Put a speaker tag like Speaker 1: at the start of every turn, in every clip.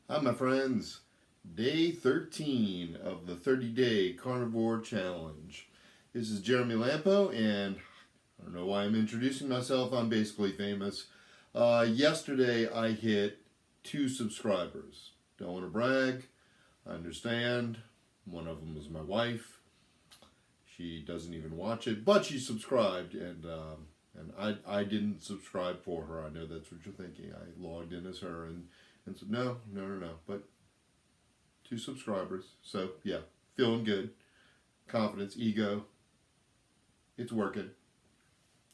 Speaker 1: Hi, my friends. Day 13 of the 30-day Carnivore Challenge. This is Jeremy Lampo, and I don't know why I'm introducing myself. I'm basically famous. Yesterday, I hit 2 subscribers. Don't want to brag. I understand. One of them was my wife. She doesn't even watch it, but she subscribed, and I didn't subscribe for her. I know that's what you're thinking. I logged in as her and said, no. But 2 subscribers. So, yeah, feeling good. Confidence, ego, it's working.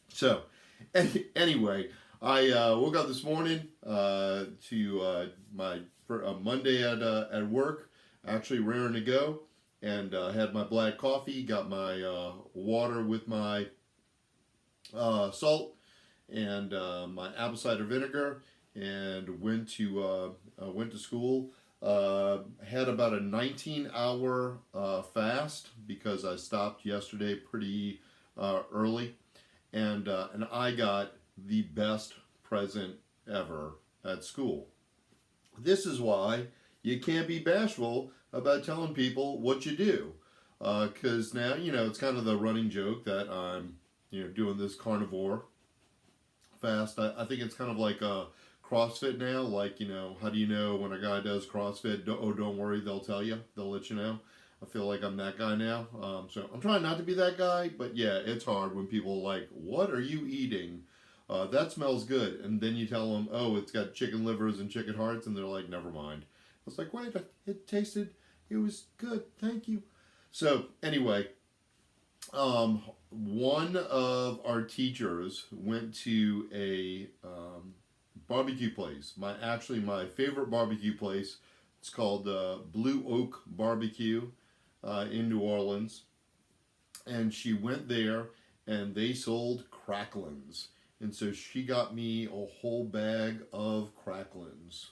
Speaker 1: So, anyway, I woke up this morning to my Monday at work, actually raring to go, and had my black coffee, got my water with my salt and my apple cider vinegar, and went to school. Had about a 19-hour fast because I stopped yesterday pretty early, and I got the best present ever at school. This is why you can't be bashful about telling people what you do, because now it's kind of the running joke that I'm doing this carnivore fast. I think it's kind of like a CrossFit now. Like, how do you know when a guy does CrossFit? Don't worry, they'll tell you. They'll let you know. I feel like I'm that guy now. So I'm trying not to be that guy, but yeah, it's hard when people are like, "What are you eating? That smells good," and then you tell them, "Oh, it's got chicken livers and chicken hearts," and they're like, "Never mind." It's like, wait, it was good, thank you. So anyway, one of our teachers went to a barbecue place. My favorite barbecue place. It's called Blue Oak Barbecue in New Orleans, and she went there, and they sold cracklins, and so she got me a whole bag of cracklins.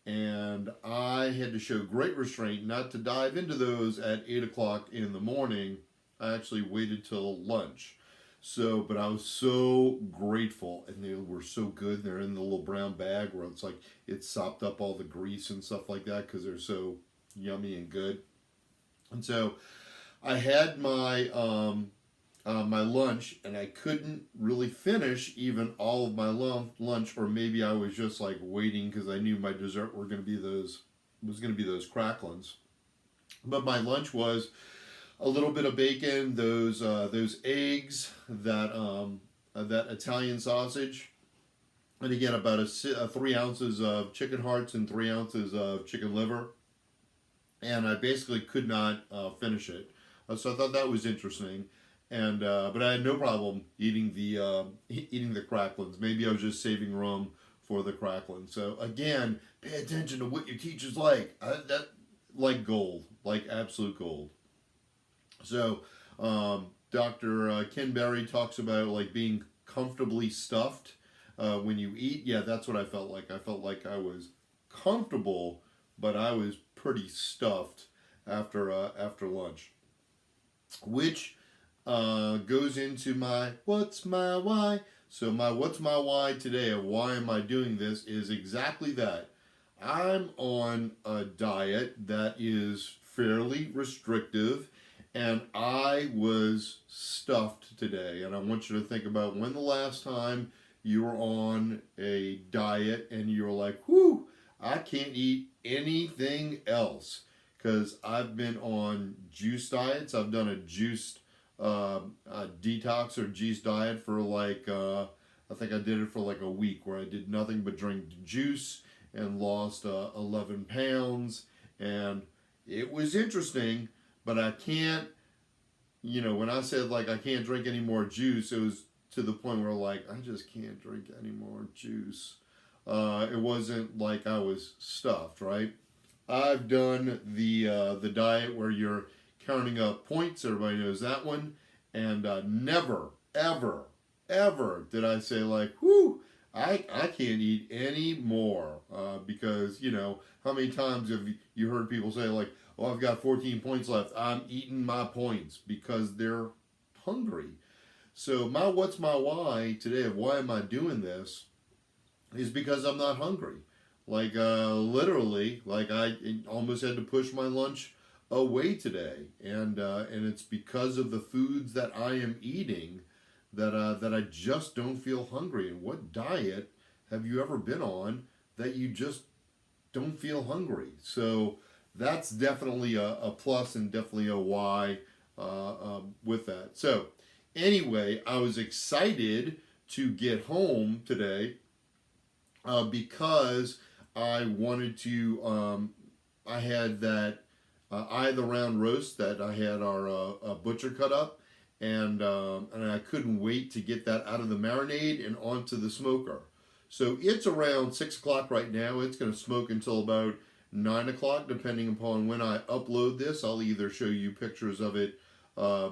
Speaker 1: And I had to show great restraint not to dive into those at 8 o'clock in the morning. I actually waited till lunch. So, but I was so grateful, and they were so good. They're in the little brown bag where it's like it sopped up all the grease and stuff like that because they're so yummy and good. And so I had my lunch, and I couldn't really finish even all of my lunch, or maybe I was just like waiting because I knew my dessert was going to be those cracklins. But my lunch was a little bit of bacon, those eggs, that Italian sausage, and again about 3 ounces of chicken hearts and 3 ounces of chicken liver, and I basically could not finish it. So I thought that was interesting, and but I had no problem eating the cracklins. Maybe I was just saving room for the cracklins. So again, pay attention to what your teacher's like. That like gold, like absolute gold. So, Dr. Ken Berry talks about like being comfortably stuffed when you eat. Yeah, that's what I felt like. I felt like I was comfortable, but I was pretty stuffed after lunch, which goes into my what's my why. So my what's my why today, and why am I doing this, is exactly that. I'm on a diet that is fairly restrictive, and I was stuffed today. And I want you to think about when the last time you were on a diet and you were like, whew, I can't eat anything else. Because I've been on juice diets. I've done a juiced detox or juice diet for I think I did it for like a week where I did nothing but drink juice and lost 11 pounds. And it was interesting, but I can't, when I said like I can't drink any more juice, it was to the point where like I just can't drink any more juice. It wasn't like I was stuffed, right? I've done the diet where you're counting up points. Everybody knows that one, and never, ever, ever did I say like, "Whoo, I can't eat any more," because how many times have you heard people say like, "Oh, I've got 14 points left. I'm eating my points," because they're hungry. So what's my why today of why am I doing this is because I'm not hungry. Like literally, like I almost had to push my lunch away today, and it's because of the foods that I am eating that I just don't feel hungry. And what diet have you ever been on that you just don't feel hungry? So that's definitely a plus and definitely a why with that. So anyway, I was excited to get home today because I wanted to. I had that eye of the round roast that I had our butcher cut up, and I couldn't wait to get that out of the marinade and onto the smoker. So it's around 6 o'clock right now. It's going to smoke until about 9 o'clock, depending upon when I upload this. I'll either show you pictures of it uh,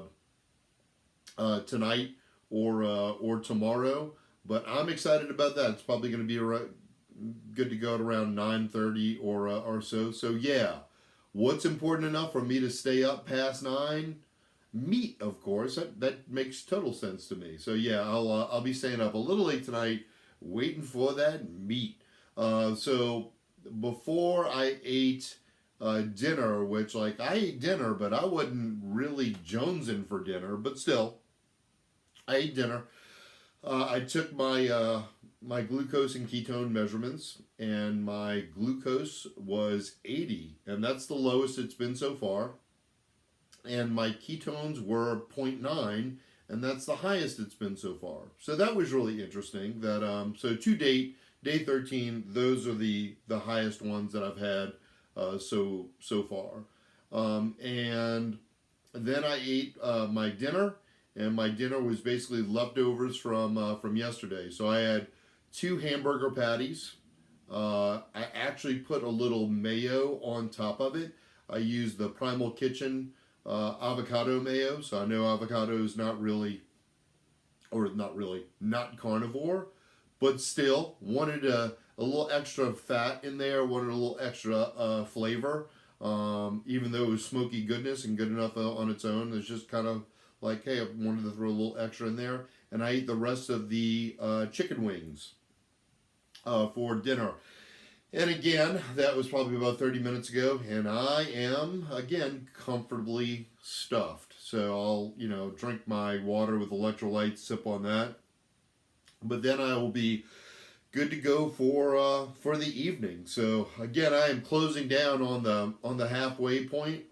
Speaker 1: tonight or tomorrow. But I'm excited about that. It's probably going to be good to go at around 9:30 or so. So yeah, what's important enough for me to stay up past 9? Meat, of course. That makes total sense to me. So yeah, I'll be staying up a little late tonight, waiting for that meat. So before I ate dinner, which like I ate dinner, but I wasn't really jonesing for dinner. But still, I ate dinner. I took my glucose and ketone measurements, and my glucose was 80, and that's the lowest it's been so far. And my ketones were zero point 0.9, and that's the highest it's been so far. So that was really interesting. That so to date, day 13, those are the highest ones that I've had so far. And then I ate my dinner, and my dinner was basically leftovers from yesterday. So I had two hamburger patties. I actually put a little mayo on top of it. I used the Primal Kitchen avocado mayo. So I know avocado is not really, or not really, not carnivore, but still wanted a little extra fat in there, wanted a little extra flavor. Even though it was smoky goodness and good enough on its own, it's just kind of like, hey, I wanted to throw a little extra in there. And I ate the rest of the chicken wings for dinner. And again, that was probably about 30 minutes ago, and I am, again, comfortably stuffed. So I'll, drink my water with electrolytes, sip on that. But then I will be good to go for the evening. So again, I am closing down on the halfway point,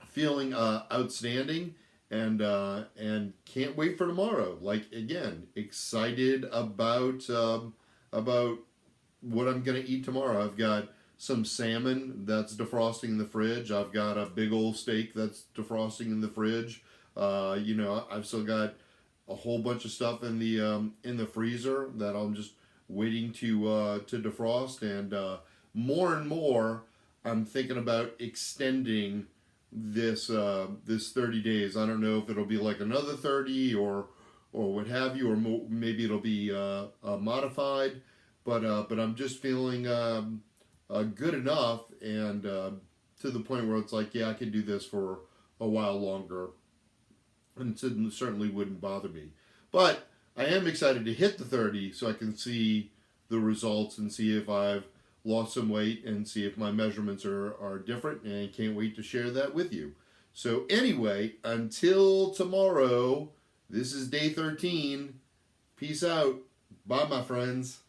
Speaker 1: feeling outstanding, and can't wait for tomorrow. Like again, excited about what I'm gonna eat tomorrow. I've got some salmon that's defrosting in the fridge. I've got a big old steak that's defrosting in the fridge. I've still got a whole bunch of stuff in the freezer that I'm just waiting to defrost. And more and more, I'm thinking about extending this 30 days. I don't know if it'll be like another 30 or what have you, or maybe it'll be modified. But I'm just feeling good enough, and to the point where it's like, yeah, I could do this for a while longer, and it certainly wouldn't bother me. But I am excited to hit the 30 so I can see the results and see if I've lost some weight and see if my measurements are different, and can't wait to share that with you. So anyway, until tomorrow, this is day 13. Peace out. Bye, my friends.